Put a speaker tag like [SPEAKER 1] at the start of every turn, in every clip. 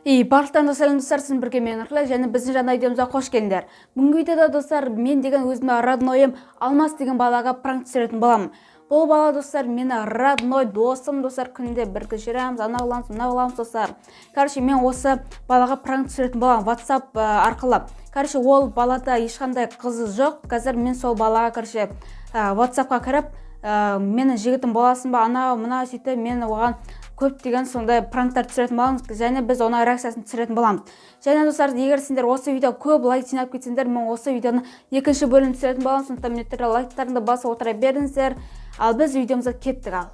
[SPEAKER 1] Барлықтарыңызға сәлем достар, сізбен бірге мен Нұрсұлу, және біздің жаңа видеомызға қош келдіңдер. Бүгінгі видеода достар, мен деген өзіме роднойым Алмас деген балаға пранк түсіретін боламын. Бұл бала достар, мені родной досым достар, күнде бірге жүреміз, ана қыламыз достар. Короче, мен осы балаға пранк түсіретін боламын WhatsApp арқылы. Короче, ол балада ешқандай қызы жоқ. Қазір мен сол балаға WhatsApp-қа кіріп, менің жігітім боласың ба, ана мына сөйтіп мен оған көптеген сондай пранктар түсіретін боламыз, және біз оның реакциясын түсіретін боламыз. Және достар, егер сендер осы видео көп лайк жинап кетсеңдер, мен осы видеоны екінші бөлім түсіретін боламын. Сондықтан міндетті лайктарыңды басып отыра беріңіздер. Ал біз видеомызға кеттік ал.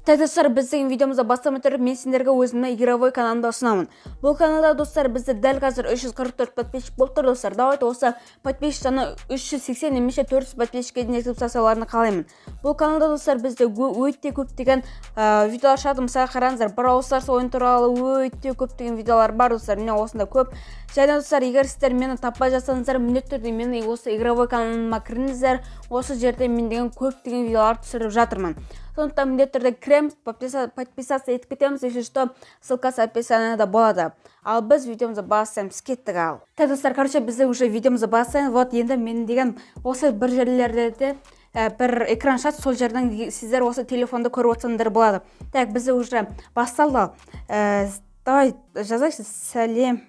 [SPEAKER 1] Достар, біздің видеомызда бастамай тұрып, мен сендерге өзімнің игровой каналымды ұсынамын. Бұл каналда достар, бізде дәл қазір 344 подписчик болып тұр достар. Давайте осы подписчиканы 380 немесе 400 подписчикке дейін жеткізіп тастауларыңды қалаймын. Бұл каналда достар, бізде өте көптеген видеолар шығады. Мысалы қараңыздар, Brawl Stars ойын туралы өте көптеген видеолар бар достар. Міне осында көп. Және достар, егер сіздер мені таппай жатсаңыздар, міндетті түрде мені осы игровой каналыма кіріңіздер. Осы жерде мен деген көптеген видеолар түсіріп жатырмын. Сондықтан міндетті түрде кіреміз, подписаться етіп кетеміз, если что, ссылкасы описаниеда болады. Ал біз видеомызды бастаймыз, кеттік ал. Достар, короче, бізде уже видеомызды бастаймыз. Вот енді мен деген осы бір жерлерде бір экран шат, сол жерден сіздер осы телефонды көріп отырсаңдар болады. Так, бізде уже басталды. Давай жазайықшы, сәлем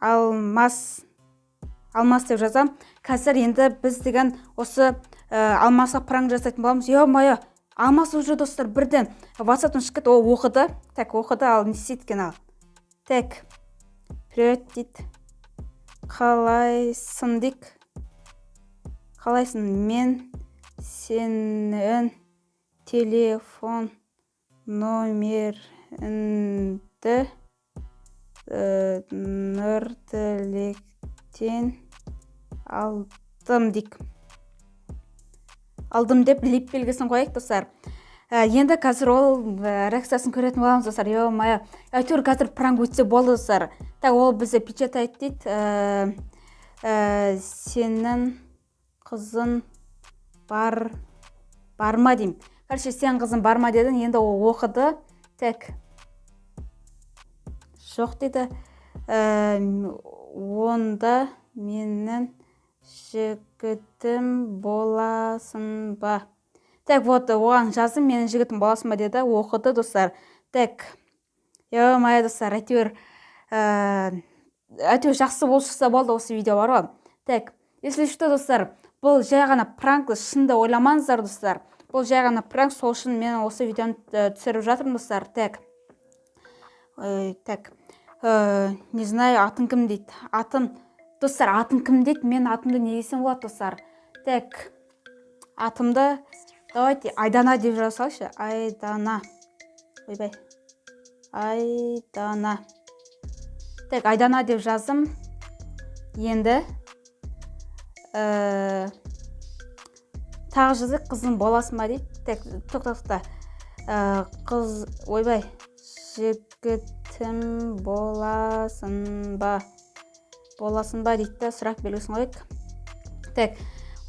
[SPEAKER 1] Алмас деп жазам. Қазір енді біз деген осы Алмасқа пранк жасайтын боламыз. Ё-моё, Алмас уже достар бірден WhatsApp-тан шығып кетті, ол оқыды. Так, оқыды, ал не істейді екен ал. Так, привет дейді. Қалайсың дейік. Қалайсың, мен сенің телефон номеріңді Нұртілектен алдым дейік. Алдым деп лип белгісін қойайық достар. Енді қазір ол реакциясын көретін боламыз достар. Ё-моё, әйтеуір қазір пранк өтсе болды достар. Так, ол бізде печатает дейді. Сенің қызың бар ма деймін. Короче, сенің қызың бар ма дедің. Енді ол оқыды. Так, жоқ дейді. Онда менің жігітім боласың ба? Так, вот, оған жазым, менің жігітім боласың ба деді, оқыды достар. Так, ё-моё достар, әйтеуір жақсы болып шықса болды осы видео бар ғой. Так, если что достар, бұл жай ғана пранк, шынды ойламаңыздар достар. Бұл жай ғана пранк, сол үшін мен осы видеоны түсіріп жатырмын достар. Так, не знаю, атын кім дейді? Достар, атын кім дейді? Мен атымды не десем болады достар? Так, атымды, давайте, Айдана деп жазалшы. Айдана. Ойбай. Айдана. Так, Айдана деп жазым. Енді тағы жазып, қызым боласың ба дейді. Так, тоқта. Ойбай. Жігітім боласың ба дейді, сұрақ белгісін қойып. Так,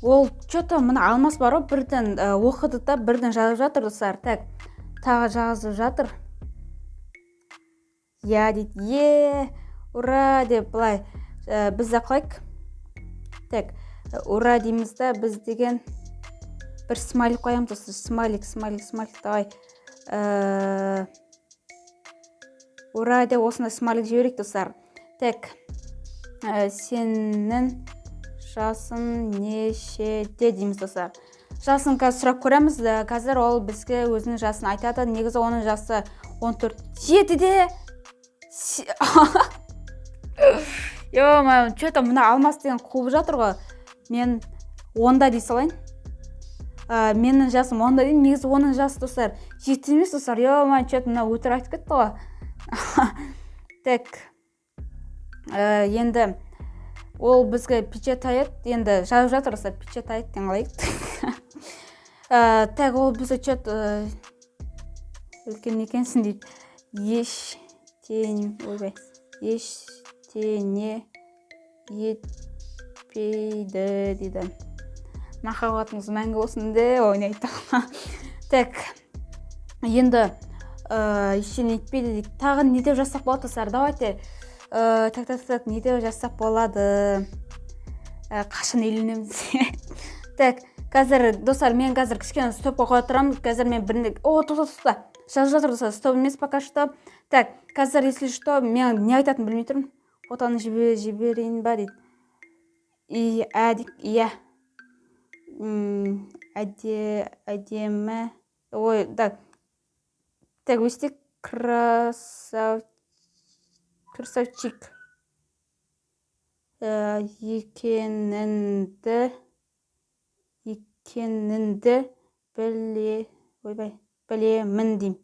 [SPEAKER 1] ол что-то мына Алмас бар ғой, бірден оқыды да, бірден жазып жатыр достар. Так, тағы жазып жатыр. Я дейді, ура деп былай біз ақылайық. Так, ура дейміз да, біз деген бір смайлик қоямыз достар. Смайлик, давай. Ура деп осындай смайлик жіберейік достар. Так, сенің жасың нешеде дейміз достар. Жасын қазір сұрақ көреміз. Қазір ол бізге өзінің жасын айтады. Негізі оның жасы 14. Жетіде! Ё-моё, что-то мына Алмас деген қуып жатыр ғой. Мен 10-да дей салайын. Менің жасым 10-да дейін. Негізі оның жасы достар 7 емес достар. Ё-моё, что-то мына өтірік айтып кетті ғой. Так, енді ол бізге печатает, енді жазып жатыр достар, печатает деген қалайық. Так, ол бізге что-то үлкен екенсің дейді. Ештене етпейді дейді. Махаббатыңыз мәңгі болсын де ойнайды. Так, енді ештеңе етпейді дейді. Тағы не деп жазсақ болады достар? Давайте так не деп жазсақ болады? Қашан үйленеміз? Так, қазір достар, мен қазір кішкене стопқа қоя тұрамын. Қазір мен бірінде тоқта. Жазып жатыр достар, стоп емес пока что. Так, қазір если что, мен не айтатынын білмей тұрмын. Фотоны жіберейін ба дейді. Иә. Әдемі. Ой, так. Так, өстек красавчик екенінді білемін деймін.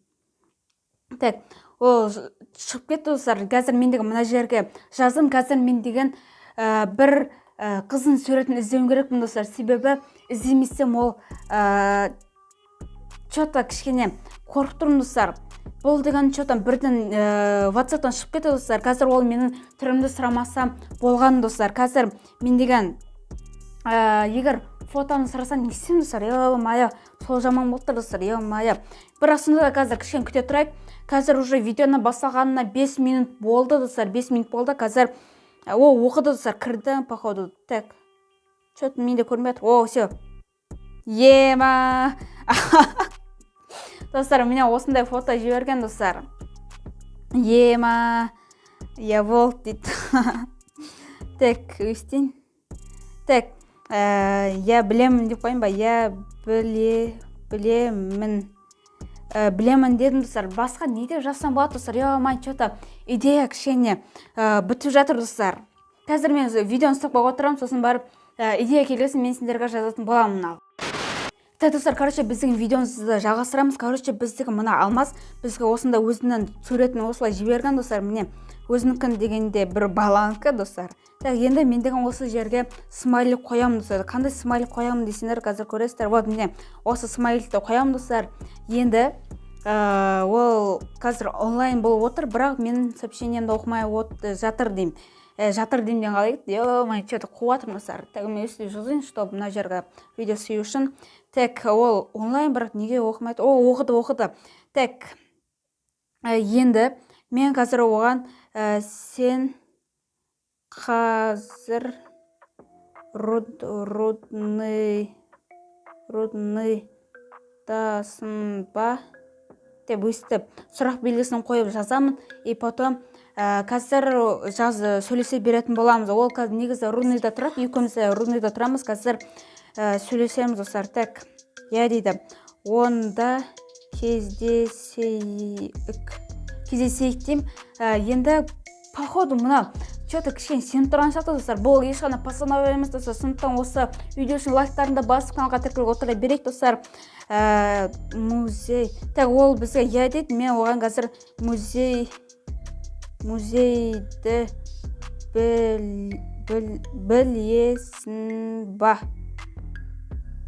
[SPEAKER 1] Так, ол шығып кетті достар. Қазір мен деген мына жерге жаздым. Қазір мен деген бір қыздың суретін іздеуім керекпін достар. Себебі іздемесем ол что-то кішкене қорқып тұрмын достар. Бұл деген что-то бірден WhatsApp-тан шығып кетті достар. Қазір ол менің түрімді сұрамаса болған достар. Қазір мен деген егер фотоны сұрасам не істеймін достар? Е-мая, сол жаман болды достар. Е-мая. Бірақ сонда да қазір кішкене күте тұрайық. Қазір уже видеоны басталғанына 5 минут болды достар. 5 минут болды. Қазір оқыды достар. Кірді походу. Так. Что-то менде көрінбей жатыр. О, все. Ема. Достар, меня осындай фото жіберген достар. Ема. Я болды дейді. Так, өстен. Так, я білемін деп қойын ба? Я білемін. Білемін дедім достар. Басқа не деп жазсам болады достар? Ема, что-то идея кішкене бітіп жатыр достар. Қазір мен видеоны стоп қойып отырамын, сосын барып идея келесін, мен сендерге жазатын боламын ал. Так, достар, біздің видеомызды жалғастырамыз. Біздің мына Алмас бізге осында өзінің суретін осылай жіберген достар. Міне, өзінікін дегенде бір баланыкі достар. Так, енді мен деген осы жерге смайлик қоямын достар. Қандай смайлик қоямын десеңдер, қазір көресіздер. Вот, міне, осы смайликті қоямын достар. Енді ол қазір онлайн болып отыр, бірақ менің сообщениемді оқымай жатыр деймін. Жатыр деймін қалай еді? Ё-май, что-то қуатырмын достар. Так, мен өстіп жазайын, чтобы мына жерге видео сүю үшін. Так, ол онлайн, бірақ неге оқымайды? Оқыды. Так, енді мен қазір оған сен қазір родныйдасың ба? Деп өстіп сұрақ белгісін қойып жазамын. И потом қазір сөйлесе беретін боламыз. Ол қазір негізі рудныйда тұрады. Екеуміз рудныйда тұрамыз. Қазір сөйлесеміз достар. Так, я дейді. Онда кездесейік деймін. Енді походу мына что-то кішкене сеніп тұрған сияқты достар. Бұл ешқана постановление емес достар. Сондықтан осы видео үшін лайктарында басып каналға тіркеліп отыра берейік достар. Музей. Так, ол бізге я дейді. Мен оған қазір музейді білесің ба?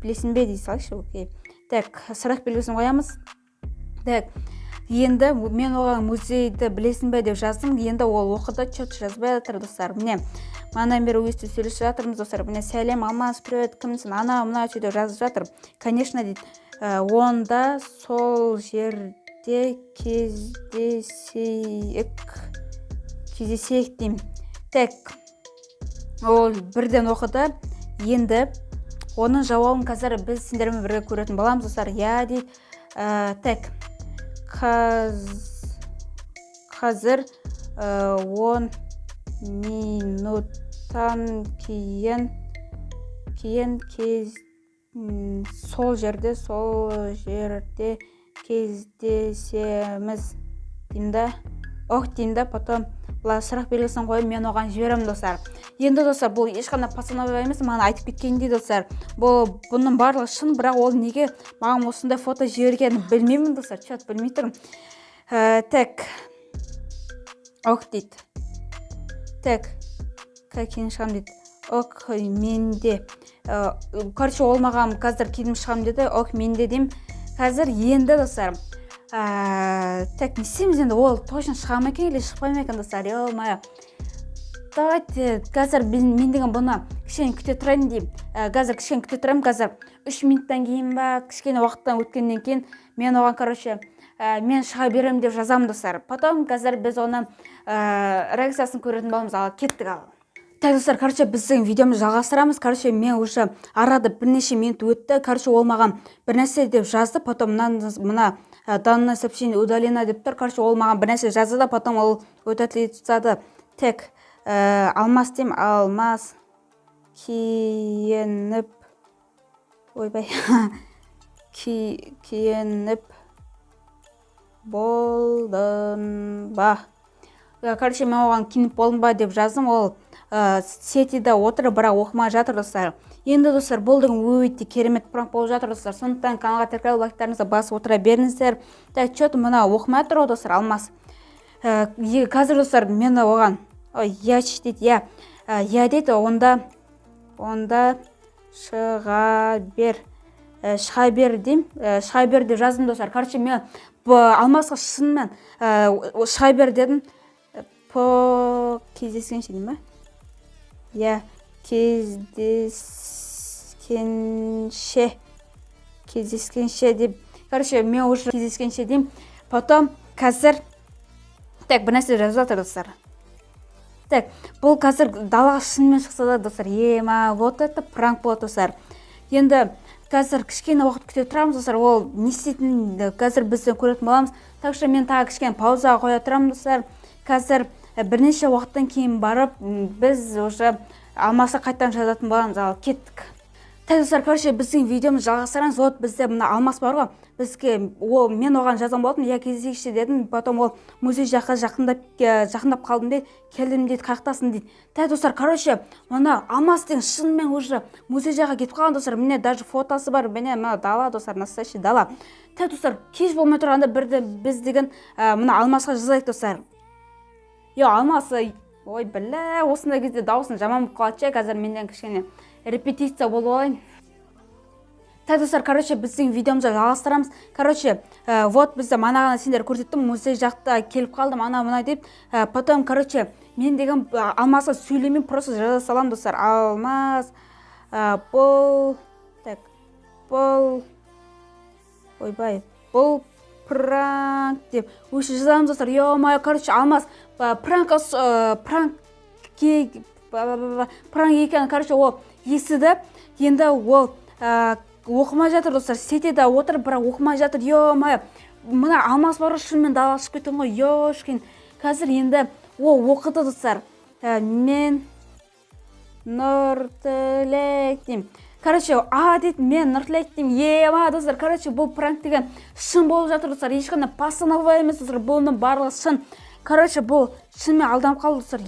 [SPEAKER 1] Білесің бе дей салайықшы. Окей. Так, сұрақ белгісін қоямыз. Так, енді мен оған музейді білесің бе деп жаздым. Енді ол оқыды, что-то жазбай жатыр достар. Міне, манан бері өстіп сөйлесіп жатырмыз достар. Міне, сәлем, Алмас, привет, кімсің? Ана, мына сөйтіп жазып жатыр. Конечно дейді. Онда сол жерде кездесейік деймін. Так, ол бірден оқыды. Енді оның жауабын қазір біз сендермен бірге көретін боламыз достар. Я дейді. Так, қазір 10 минуттан кейін сол жерде кездесеміз деймді. Деймді, потом сұрақ белгісін қойып мен оған жіберемін достар. Енді достар, бұл ешқандай постановление емес, маған айтып кеткендей достар. Бұның барлығы шын, бірақ ол неге маған осындай фото жібергенін білмеймін достар. Чат білмей тұрмын. Так, дейді. Так, кейін шығам дейді. Менде. Ол маған қазір кейін шығам деді. Менде деймін. Қазір енді достар. Так, не істейміз енді, ол точно шыға ма екен, или шықпай ма екен достар? Ё-мая. Давайте, қазір мен деген бұны кішкене күте тұрайын деймін. Қазір кішкене күте тұрайын, қазір 3 минуттан кейін ба, кішкене уақыттан өткеннен кейін мен оған, мен шыға беремін деп жазамын достар. Потом қазір біз оны реакциясын көретін боламыз. Ал кеттік ал. Так, достар, біздің видеомызды жалғастырамыз. Мен уже арада бірнеше минут өтті. Ол маған бір нәрсе деп жазды. Потом мына данное сообщение удалено деп тұр. Ол маған бір нәрсе жазды да, потом ол өтәтілей тұтады. Так, алмас дейм, алмас киеніп, ойбай, киеніп болдың ба. Мен оған киініп болдың ба деп жаздым. Ол сетиде отыр, бірақ оқымай жатыр достар. Енді достар, бұл деген өте керемет пранк болып жатыр достар. Сондықтан каналға тіркеліп лайктарыңызды басып отыра беріңіздер. Так, что-то мына оқымай тұр ғой достар, алмас. Қазір достар, мен оған я дейді, я дейді, онда шыға бер дейм, шыға бер деп жаздым достар. Мен алмасқа шынымен шыға бер дедім. Кездескенше дейм ба? Я кездескенше деп, мен уже кездескенше дейм. Потом қазір, так, бір нәрсе жазып жатыр достар. Так, бұл қазір далаға шынымен шықса да достар, вот это пранк болады достар. Енді қазір кішкене уақыт күте тұрамыз достар, ол не істейтінін қазір бізден көретін боламыз. Так что мен тағы кішкене паузаға қоя тұрамын достар. Қазір бірнеше уақыттан кейін барып, біз уже алмасқа қайтадан жазатын боламыз. Ал кеттік. Так, достар, біздің видеомыз жалғастырамыз. Вот бізде мына алмас бар ғой. Мен оған жазған болдым, я кездескенше дедім. Потом ол музей жаққа жақындап қалдым дейді, келдім дейді, қақтасын дейді. Так, достар, мына алмас деген шынымен уже музей жаққа кетіп қалған достар. Міне даже фотосы бар, міне дала достар, настоящий дала. Так, достар, кеш болмай тұрғанда біз деген мына алмасқа жазайық достар. Алмас, ой, білі, осындай кезде дауысын жаман болып қалады. Қазір менден кішкене репетиция болып алайын. Так, достар, біздің видеомызды жалғастырамыз. Вот бізді манағана сендер көрсеттім, музей жақта келіп қалдым, ана-мына деп. Потом, мен деген алмасқа сөйлемеймін, просто жаза салам достар. Алмас, ойбай, бұл пранк деп өші жазамыз достар. Алмас пранк екен, ол естіді. Енді ол оқымай жатыр достар, сетеде отыр, бірақ оқымай жатыр. Мына алмас бары шынымен далаға шығып кеткен ғой. Ешкен. Қазір енді ол оқыды достар. Мен нұртілек дейм. Дейді, мен нұртілек дейм. Достар, бұл пранк деген шын болып жатыр достар. Ешқандай постанова емес достар, бұның барлығы шын. Бұл шынымен алданып қалды достар.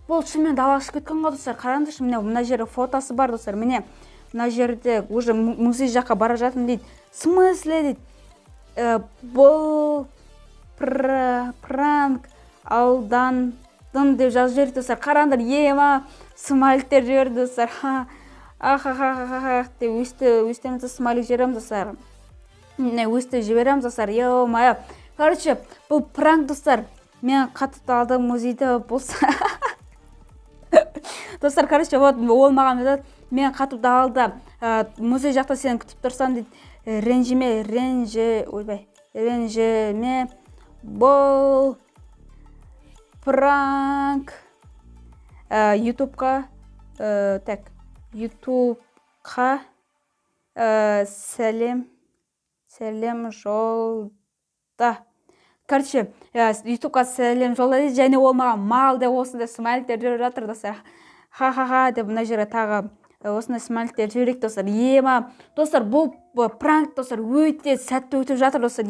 [SPEAKER 1] Бұл шынымен далаға шығып кеткен ғой достар. Қараңызшы, мына жерде фотосы бар достар. Міне мына жерде уже музей жаққа бара жатырмын дейді. Смысле дейді. Бұл пранк алдандым деп жазып жіберді достар. Қараңдар, смайликтер жіберді достар. Деп өстемізді смайлик жібереміз достар. Өсті жібереміз достар. Бұл пранк достар. Мен қатып алдым музейді болса. Достар, ол маған жазады. Мен қатып далда музей жақта сені күтіп тұрсам дейді. Ренжіме, бұл пранк ютубқа сәлем жолда. ютубқа сәлем жолда дейді. Және ол маған мал деп осындай смайликтер жүріп жатыр достар. Деп мына жерге тағы осындай смайликтер жіберейік достар. Достар, бұл пранк достар өте сәтті өтіп жатыр достар.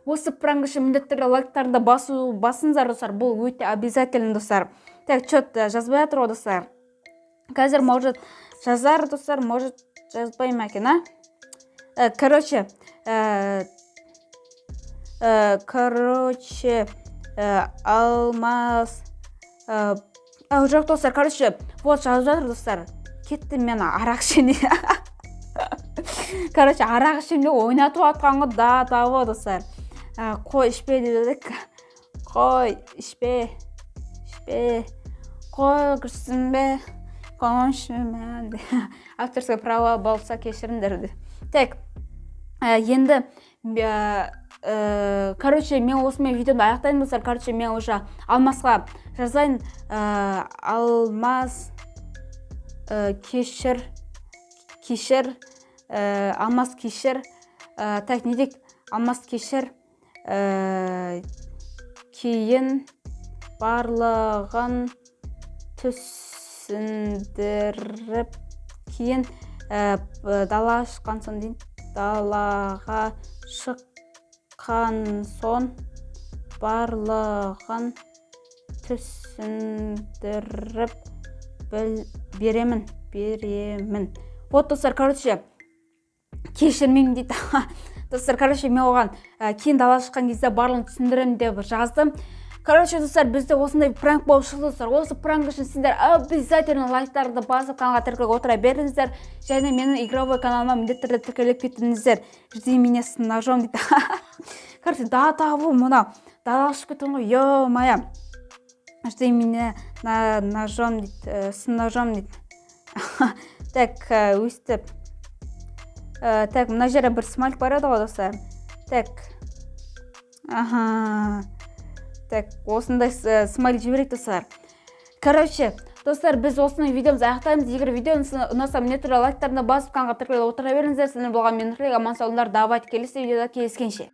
[SPEAKER 1] Осы пранк үшін міндетті лайктарды басыңыздар достар. Бұл өте обязательно достар. Так, что-то жазбай жатыр ғой достар. Қазір может жазар достар, может жазбай ма екен, алмас жоқ достар, вот жазып жатыр достар. Кеттім мен арақ ішемін. Арақ ішемін ойнатып атқан ғой да достар. Қой ішпе дедік. Қой ішпе. Қой күрсінбе. Қоншымен. Авторское право болса кешіріңдер. Так, енді короче, мен осымен видеоны аяқтайын достар. Короче, мен уже Алмасқа жазайын. Алмас кешір, Алмас кешір. Так, не дейік? Алмас кешір. Кейін барлығын түсіндіріп, кейін далаға шыққан соң дейін. Далаға шыққан соң барлығын түсіндіріп беремін. Вот, достар, короче, кешірмеймін дейді. Достар, короче, мен оған кейін далаға шыққан кезде барлығын түсіндіремін деп жаздым. Короче, достар, бізде осындай пранк болып шықты, достар. Осы пранк үшін сіздер обязательно лайктарды басып, каналға тіркеліп отыра беріңіздер. Және менің игровой каналыма міндетті түрде тіркеліп кетіңіздер. Жди меня с ножом дейді. Короче, да-да-да, мына далаға шығып кеттім ғой, ё-моё. Жди меня ножом дейді, с ножом дейді. Так, өстіп. Так, мына жерде бір смайлик бар еді ғой, достар. Так. Так, осындай смайлик жіберейік, достар. Короче, достар, біз осының видеомыз аяқтаймыз. Егер видеоңыз ұнаса, міндетті түрде лайктарына басып, каналға тіркеліп отыра беріңіздер. Сіздер болған мен Нұрлан, аман сау болыңдар. Давайте келесі видеода кездескенше.